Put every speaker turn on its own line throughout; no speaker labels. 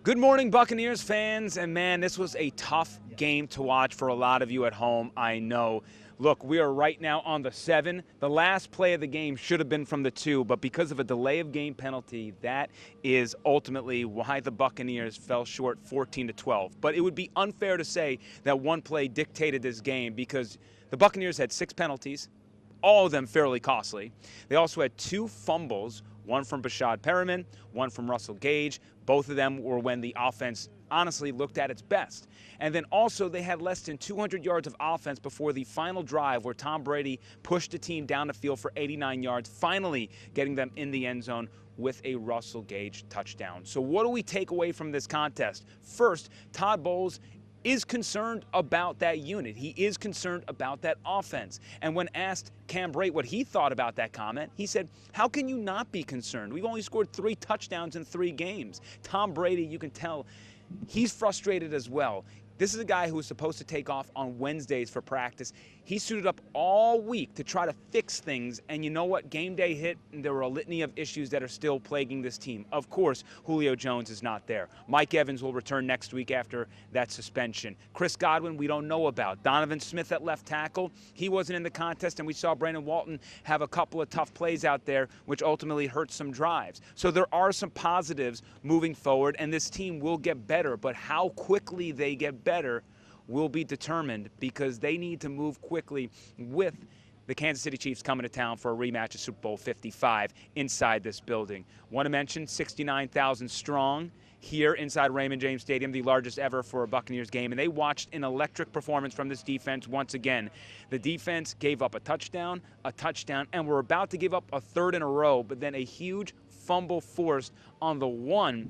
Good morning, Buccaneers fans, and man, this was a tough game to watch for a lot of you at home, I know. Look, we are right now on the 7. The last play of the game should have been from the 2, but because of a delay of game penalty, that is ultimately why the Buccaneers fell short 14-12. But it would be unfair to say that one play dictated this game because the Buccaneers had 6 penalties, all of them fairly costly. They also had 2 fumbles, one from Bashad Perriman, one from Russell Gage. Both of them were when the offense honestly looked at its best. And then also they had less than 200 yards of offense before the final drive where Tom Brady pushed the team down the field for 89 yards, finally getting them in the end zone with a Russell Gage touchdown. So what do we take away from this contest? First, Todd Bowles is concerned about that unit. He is concerned about that offense. And when asked Cam Brate what he thought about that comment, he said, how can you not be concerned? We've only scored 3 touchdowns in 3 games. Tom Brady, you can tell, he's frustrated as well. This is a guy who was supposed to take off on Wednesdays for practice. He suited up all week to try to fix things, and you know what? Game day hit, and there were a litany of issues that are still plaguing this team. Of course, Julio Jones is not there. Mike Evans will return next week after that suspension. Chris Godwin, we don't know about. Donovan Smith at left tackle, he wasn't in the contest, and we saw Brandon Walton have a couple of tough plays out there, which ultimately hurt some drives. So there are some positives moving forward, and this team will get better, but how quickly they get better will be determined because they need to move quickly with the Kansas City Chiefs coming to town for a rematch of Super Bowl 55 inside this building. Want to mention 69,000 strong here inside Raymond James Stadium, the largest ever for a Buccaneers game, and they watched an electric performance from this defense once again. The defense gave up a touchdown, and we're about to give up a third in a row, but then a huge fumble forced on the one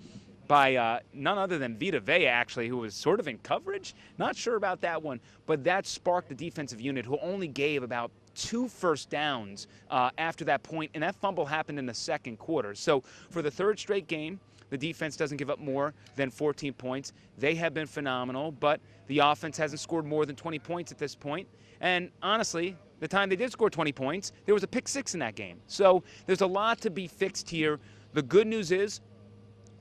by none other than Vita Vea, actually, who was sort of in coverage. Not sure about that one, but that sparked the defensive unit, who only gave about 2 first downs after that point, and that fumble happened in the second quarter. So for the 3rd straight game, the defense doesn't give up more than 14 points. They have been phenomenal, but the offense hasn't scored more than 20 points at this point. And honestly, the time they did score 20 points, there was a pick 6 in that game. So there's a lot to be fixed here. The good news is,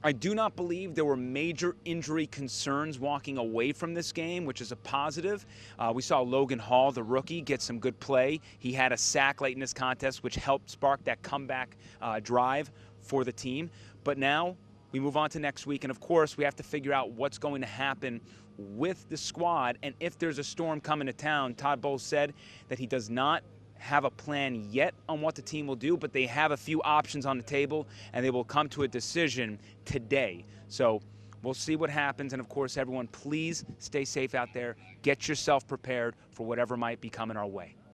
I do not believe there were major injury concerns walking away from this game, which is a positive. We saw Logan Hall, the rookie, get some good play. He had a sack late in this contest, which helped spark that comeback drive for the team. But now we move on to next week, and of course we have to figure out what's going to happen with the squad. And if there's a storm coming to town, Todd Bowles said that he does not have a plan yet on what the team will do, but they have a few options on the table, and they will come to a decision today. So we'll see what happens, and of course, everyone, please stay safe out there. Get yourself prepared for whatever might be coming our way.